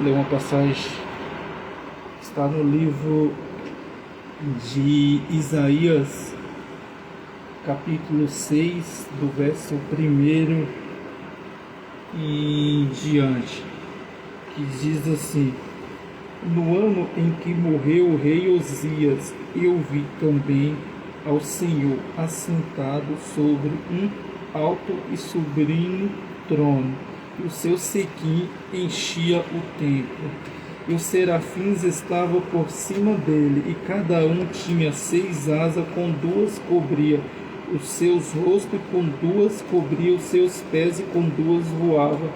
ler uma passagem que está no livro de Isaías, capítulo 6, do verso 1 em diante, que diz assim: no ano em que morreu o rei Osias, eu vi também ao Senhor assentado sobre um alto e sublime trono, e o seu cequim enchia o templo, e os serafins estavam por cima dele, e cada um tinha 6 asas, com 2 cobria os seus rostos, e com 2 cobria os seus pés, e com 2 voava,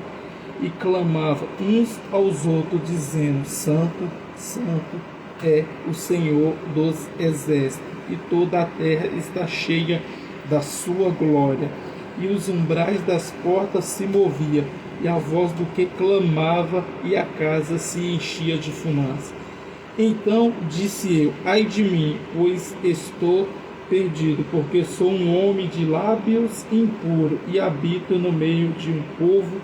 e clamava uns aos outros, dizendo: Santo, Santo é o Senhor dos exércitos, e toda a terra está cheia da sua glória. E os umbrais das portas se moviam, e a voz do que clamava, e a casa se enchia de fumaça. Então disse eu: ai de mim, pois estou perdido, porque sou um homem de lábios impuros, e habito no meio de um povo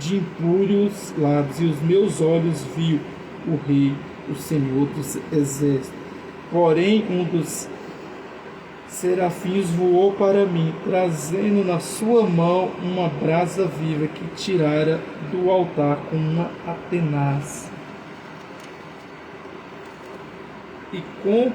de impuros lábios, e os meus olhos viu o Rei, o Senhor dos exércitos. Porém, um dos serafins voou para mim, trazendo na sua mão uma brasa viva que tirara do altar com uma tenaz. E com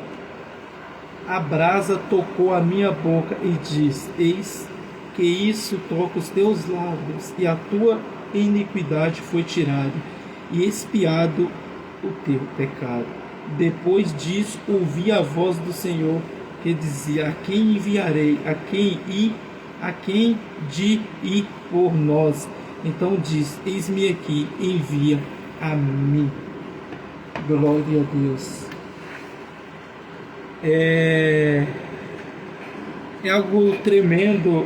a brasa tocou a minha boca e disse: eis que isso toca os teus lábios, e a tua iniquidade foi tirada, e expiado o teu pecado. Depois disso, ouvi a voz do Senhor que dizia: a quem enviarei? A quem de ir por nós? Então diz: eis-me aqui, envia a mim. Glória a Deus. É algo tremendo.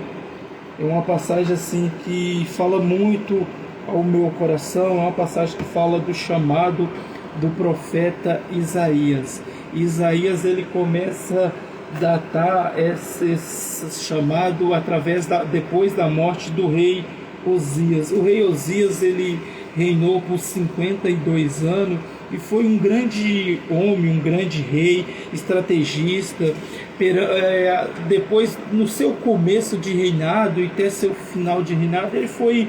É uma passagem assim que fala muito ao meu coração. É uma passagem que fala do chamado do profeta Isaías. Isaías, ele começa a datar esse chamado depois da morte do rei Osias. O rei Osias, ele reinou por 52 anos e foi um grande homem, um grande rei, estrategista. Depois, no seu começo de reinado e até seu final de reinado, ele foi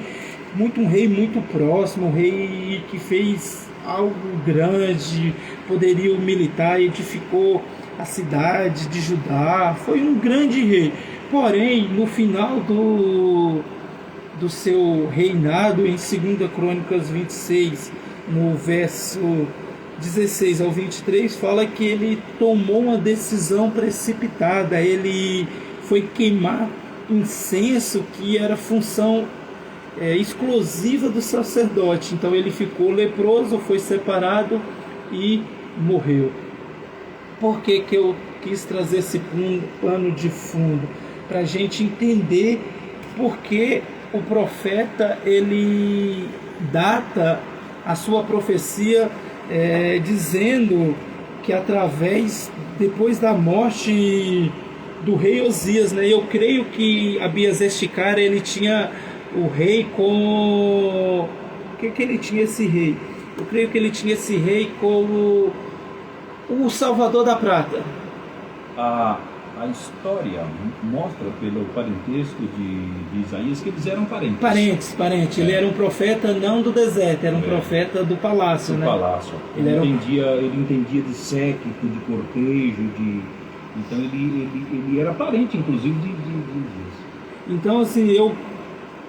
um rei muito próximo, um rei que fez algo grande, poderio militar, edificou a cidade de Judá, foi um grande rei. Porém, no final do seu reinado, em 2 Crônicas 26, no verso 16 ao 23, fala que ele tomou uma decisão precipitada. Ele foi queimar incenso, que era função exclusiva do sacerdote. Então ele ficou leproso, foi separado e morreu. Por que eu quis trazer esse pano de fundo? Para a gente entender porque o profeta, ele data a sua profecia dizendo que depois da morte do rei Osias, né? Eu creio que Abias Esticara, ele tinha o rei como... O que ele tinha esse rei? Eu creio que ele tinha esse rei como o Salvador da Prata. A história mostra pelo parentesco de Isaías que eles eram parentes. Parentes. Ele era um profeta não do deserto, era um profeta do palácio, né? Palácio. Ele entendia de séquito, de cortejo, então ele era parente, inclusive, de Isaías. Então, assim,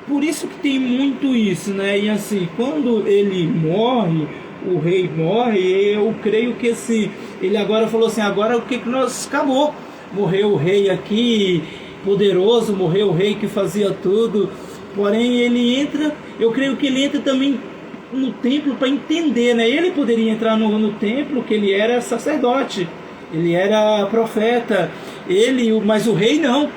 por isso que tem muito isso, né? E assim, quando ele morre, o rei morre, eu creio que assim, ele agora falou assim: agora o que nós acabou? Morreu o rei aqui, poderoso, morreu o rei que fazia tudo. Porém, ele entra, eu creio que ele entra também no templo para entender, né? Ele poderia entrar no templo, que ele era sacerdote, ele era profeta, mas o rei não.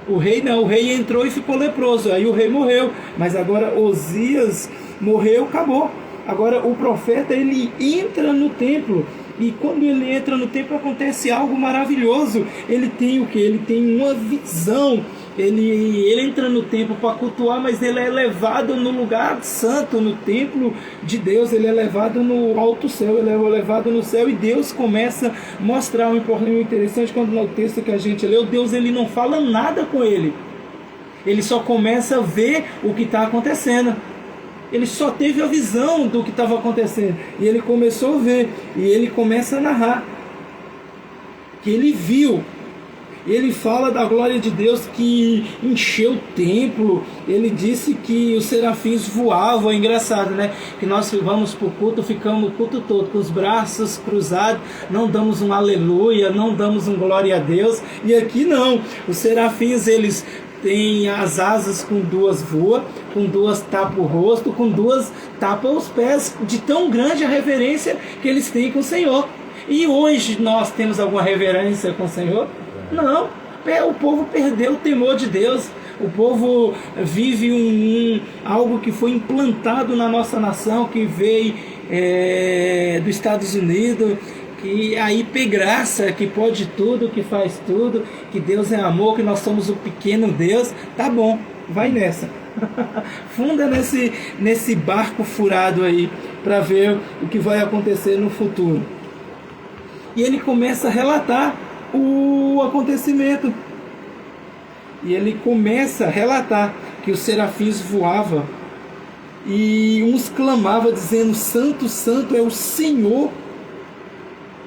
O rei entrou e ficou leproso, aí o rei morreu. Mas agora Osias morreu, acabou. Agora o profeta, ele entra no templo, e quando ele entra no templo acontece algo maravilhoso. Ele tem o que? Ele tem uma visão ele entra no templo para cultuar, mas ele é levado no lugar santo, no templo de Deus, ele é levado no alto céu, ele é levado no céu, e Deus começa a mostrar um interessante quando no texto que a gente leu, Deus ele não fala nada com ele. Ele só começa a ver o que está acontecendo. Ele só teve a visão do que estava acontecendo. E ele começou a ver. E ele começa a narrar. Que ele viu. Ele fala da glória de Deus que encheu o templo. Ele disse que os serafins voavam. É engraçado, né? Que nós vamos para o culto, ficamos o culto todo com os braços cruzados. Não damos um aleluia, não damos um glória a Deus. E aqui não. Os serafins, eles tem as asas, com duas voa, com duas tapa o rosto, com duas tapa os pés, de tão grande a reverência que eles têm com o Senhor. E hoje nós temos alguma reverência com o Senhor? Não, o povo perdeu o temor de Deus. O povo vive algo que foi implantado na nossa nação, que veio dos Estados Unidos, que a hipergraça, que pode tudo, que faz tudo, que Deus é amor, que nós somos o pequeno Deus. Tá bom, vai nessa. Funda nesse barco furado aí, para ver o que vai acontecer no futuro. E ele começa a relatar o acontecimento. E ele começa a relatar que os serafins voavam e uns clamavam dizendo: Santo, Santo é o Senhor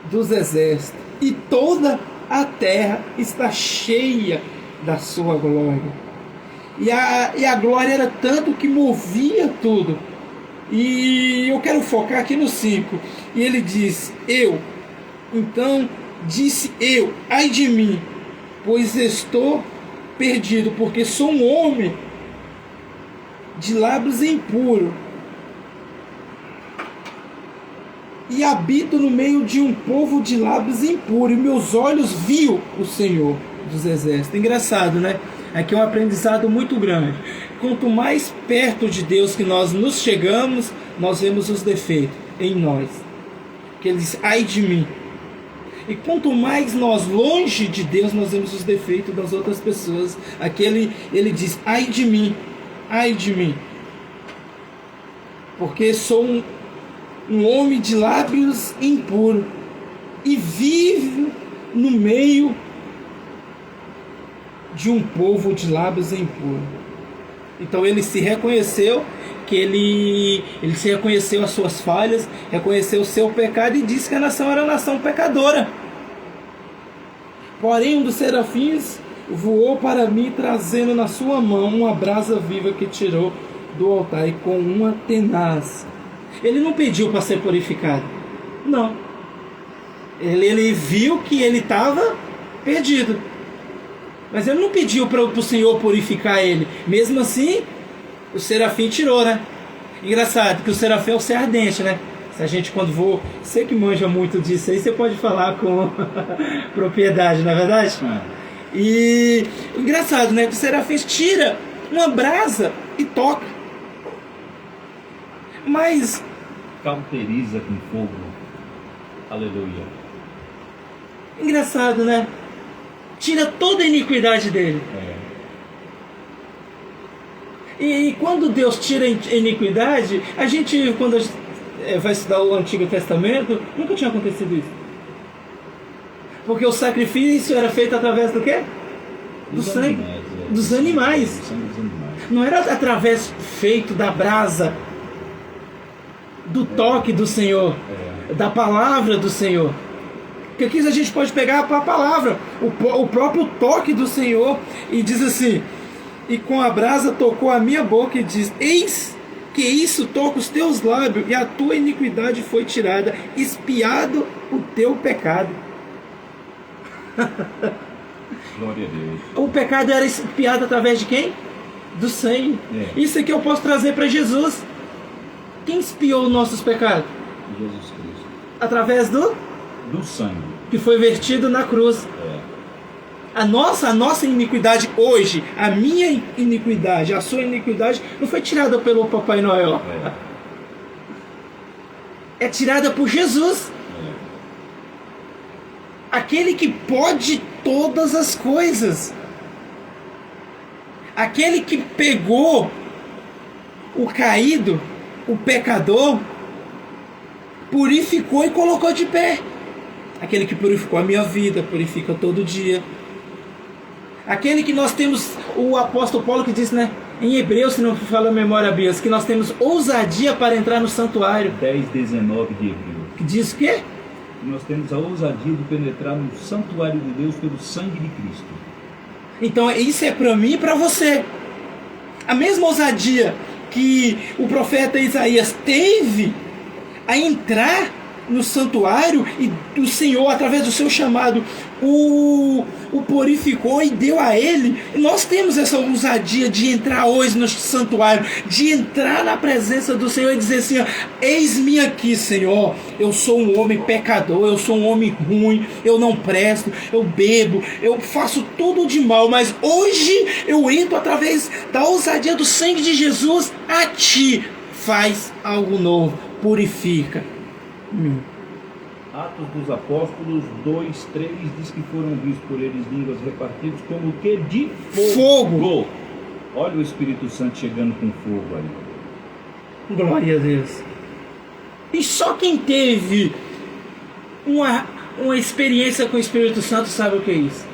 dos exércitos, e toda a terra está cheia da sua glória. E a glória era tanto que movia tudo. E eu quero focar aqui no 5. E ele diz: então disse eu, ai de mim, pois estou perdido, porque sou um homem de lábios impuros, e habito no meio de um povo de lábios impuros, e meus olhos viu o Senhor dos exércitos. Engraçado, né? Aqui é um aprendizado muito grande. Quanto mais perto de Deus que nós nos chegamos, nós vemos os defeitos em nós. Que ele diz: ai de mim. E quanto mais nós longe de Deus, nós vemos os defeitos das outras pessoas. Aqui ele diz: ai de mim, ai de mim, porque sou um homem de lábios impuros, e vivo no meio de um povo de lábios impuros. Então ele se reconheceu, que ele se reconheceu as suas falhas, reconheceu o seu pecado, e disse que a nação era uma nação pecadora. Porém um dos serafins voou para mim, trazendo na sua mão uma brasa viva que tirou do altar, e com uma tenaz. Ele não pediu para ser purificado, não. Ele viu que ele estava perdido, mas ele não pediu para o Senhor purificar ele. Mesmo assim, o serafim tirou, né? Engraçado que o serafim é o ser ardente, né? Se a gente, quando for, você que manja muito disso aí, você pode falar com propriedade, não é verdade? E engraçado, né? Que o serafim tira uma brasa e toca. Mas cauteriza com fogo. Aleluia. Engraçado, né? Tira toda a iniquidade dele. E quando Deus tira a iniquidade, a gente, quando vai estudar o Antigo Testamento, nunca tinha acontecido isso. Porque o sacrifício era feito através do quê? Do sangue dos animais. Não era através feito da brasa, do toque do Senhor, da palavra do Senhor. Porque aqui a gente pode pegar para a palavra, o próprio toque do Senhor, e diz assim: e com a brasa tocou a minha boca, e diz: eis que isso toca os teus lábios, e a tua iniquidade foi tirada, expiado o teu pecado. Glória a Deus. O pecado era expiado através de quem? Do sangue. Isso aqui eu posso trazer para Jesus. Quem expiou os nossos pecados? Jesus Cristo. Através do sangue que foi vertido na cruz. A nossa iniquidade hoje, a minha iniquidade, a sua iniquidade, não foi tirada pelo Papai Noel. É tirada por Jesus. Aquele que pode todas as coisas. Aquele que pegou o caído, o pecador, purificou e colocou de pé. Aquele que purificou a minha vida, purifica todo dia. Aquele que nós temos, o apóstolo Paulo que diz, né, em Hebreus, se não me fala a memória, Bias, que nós temos ousadia para entrar no santuário. 10:19 de Hebreus. Que diz o quê? Nós temos a ousadia de penetrar no santuário de Deus pelo sangue de Cristo. Então isso é para mim e para você. A mesma ousadia que o profeta Isaías teve a entrar no santuário, e o Senhor, através do seu chamado, o purificou e deu a ele. Nós temos essa ousadia de entrar hoje no santuário, de entrar na presença do Senhor e dizer assim: eis-me aqui, Senhor, eu sou um homem pecador, eu sou um homem ruim, eu não presto, eu bebo, eu faço tudo de mal, mas hoje eu entro através da ousadia do sangue de Jesus a ti. Faz algo novo, purifica. Atos dos Apóstolos 2:3 diz que foram vistos por eles línguas repartidas como o que? De fogo. Olha o Espírito Santo chegando com fogo ali. Glória a Deus. E só quem teve uma experiência com o Espírito Santo sabe o que é isso.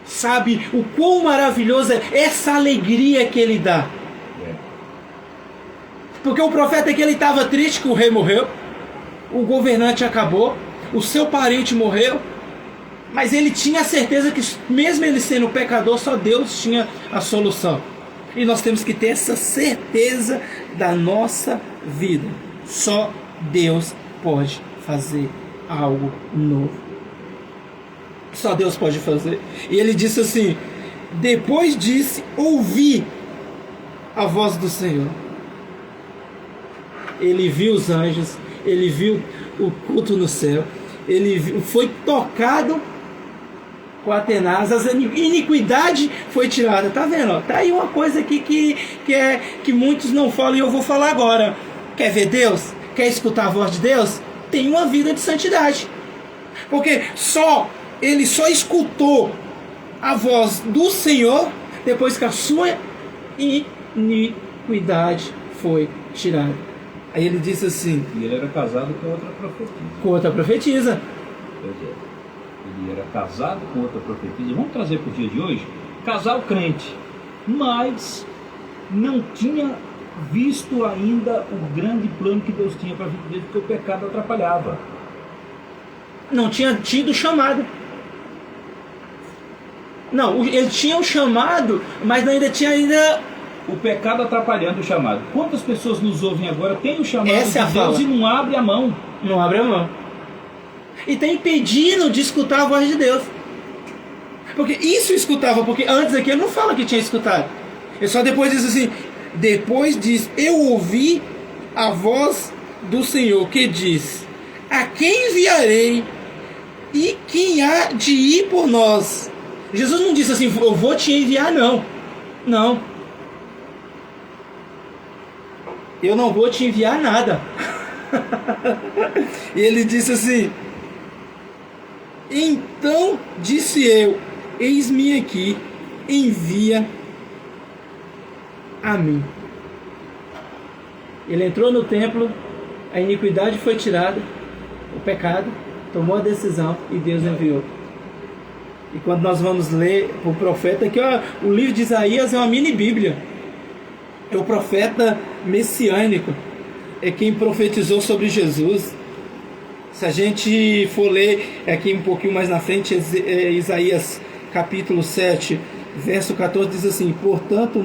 Sabe o quão maravilhoso é essa alegria que ele dá. Porque o profeta que ele estava triste que o rei morreu, o governante acabou, o seu parente morreu, mas ele tinha a certeza que mesmo ele sendo pecador, só Deus tinha a solução. E nós temos que ter essa certeza da nossa vida. Só Deus pode fazer algo novo. Só Deus pode fazer. E ele disse assim: depois disse, ouvi a voz do Senhor. Ele viu os anjos, ele viu o culto no céu, foi tocado com a tenaz, a iniquidade foi tirada. Tá vendo? Tá aí uma coisa aqui que muitos não falam e eu vou falar agora. Quer ver Deus? Quer escutar a voz de Deus? Tem uma vida de santidade. Porque ele só escutou a voz do Senhor depois que a sua iniquidade foi tirada. Aí ele disse assim... E ele era casado com outra profetisa. Com outra profetisa. Pois é. Ele era casado com outra profetisa. Vamos trazer para o dia de hoje? Casal crente. Mas não tinha visto ainda o grande plano que Deus tinha para a vida dele, porque o pecado atrapalhava. Não tinha tido chamado. Não, ele tinha o chamado, mas ainda tinha o pecado atrapalhando o chamado. Quantas pessoas nos ouvem agora, tem o chamado de Deus e não abre a mão? Não abre a mão. E está impedindo de escutar a voz de Deus. Porque isso escutava, porque antes aqui ele não fala que tinha escutado. Ele só depois diz assim, depois diz, eu ouvi a voz do Senhor que diz, a quem enviarei e quem há de ir por nós? Jesus não disse assim, eu vou te enviar, não. Não. Eu não vou te enviar nada. E ele disse assim, então disse eu, eis-me aqui, envia a mim. Ele entrou no templo, a iniquidade foi tirada, o pecado, tomou a decisão e Deus enviou. E quando nós vamos ler o profeta, aqui ó, o livro de Isaías é uma mini bíblia. É o profeta messiânico, é quem profetizou sobre Jesus. Se a gente for ler aqui um pouquinho mais na frente, Isaías capítulo 7, verso 14 diz assim, portanto,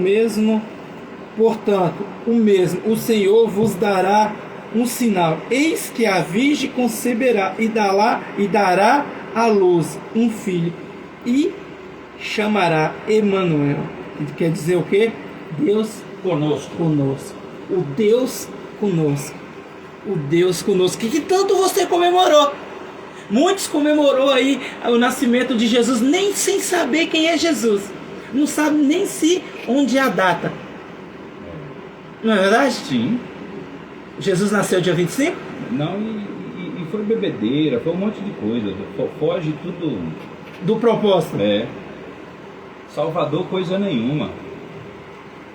o Senhor vos dará um sinal, eis que a virgem conceberá e dará à luz um filho e chamará Emanuel. Quer dizer o quê? Deus conosco. O Deus conosco. O Deus conosco. Que tanto você comemorou? Muitos comemorou aí o nascimento de Jesus, nem sem saber quem é Jesus. Não sabe nem se onde é a data. Não é verdade? Sim. Jesus nasceu dia 25? Não, e foi bebedeira, foi um monte de coisa. Foge tudo do propósito. É. Salvador, coisa nenhuma.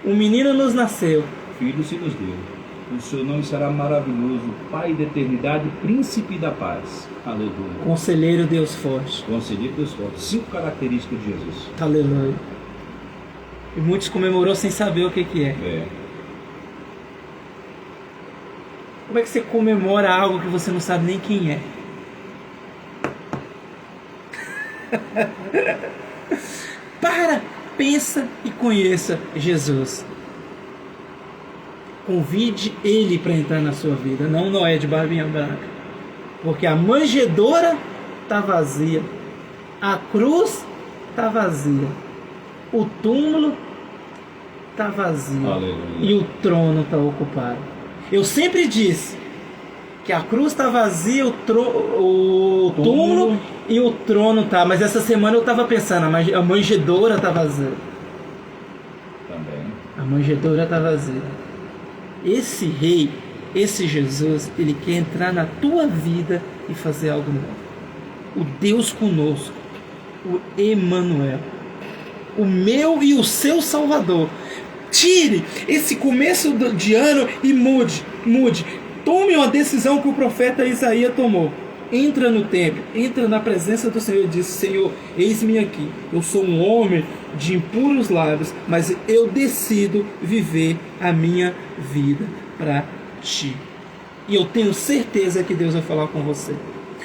Um menino nos nasceu. Filho se nos deu. O seu nome será maravilhoso, Pai da eternidade, Príncipe da paz. Aleluia. Conselheiro, Deus forte. Conselheiro Deus forte. 5 características de Jesus. Aleluia. E muitos comemorou sem saber o que é. É. Como é que você comemora algo que você não sabe nem quem é? Para, pensa e conheça Jesus. Convide Ele para entrar na sua vida, não Noé de barbinha branca. Porque a manjedoura está vazia, a cruz está vazia, o túmulo está vazio. Aleluia. E o trono está ocupado. Eu sempre disse que a cruz está vazia, o túmulo e o trono está. Mas essa semana eu estava pensando, a manjedoura está vazia. Também. A manjedoura está vazia. Esse rei, esse Jesus, ele quer entrar na tua vida e fazer algo novo. O Deus conosco, o Emanuel, o meu e o seu Salvador. Tire esse começo de ano e mude. Tome uma decisão que o profeta Isaías tomou. Entra no templo, entra na presença do Senhor e diz: Senhor, eis-me aqui. Eu sou um homem de impuros lábios, mas eu decido viver a minha vida para ti. E eu tenho certeza que Deus vai falar com você.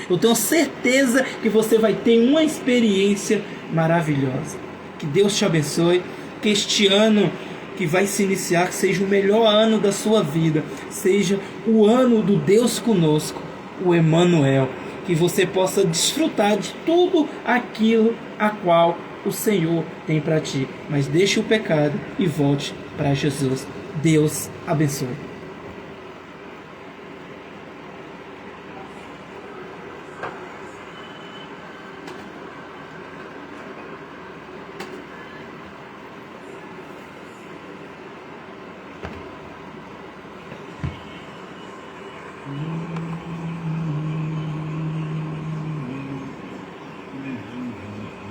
Eu tenho certeza que você vai ter uma experiência maravilhosa. Que Deus te abençoe. Que este ano que vai se iniciar, que seja o melhor ano da sua vida, seja o ano do Deus conosco, o Emanuel, que você possa desfrutar de tudo aquilo a qual o Senhor tem para ti, mas deixe o pecado e volte para Jesus. Deus abençoe.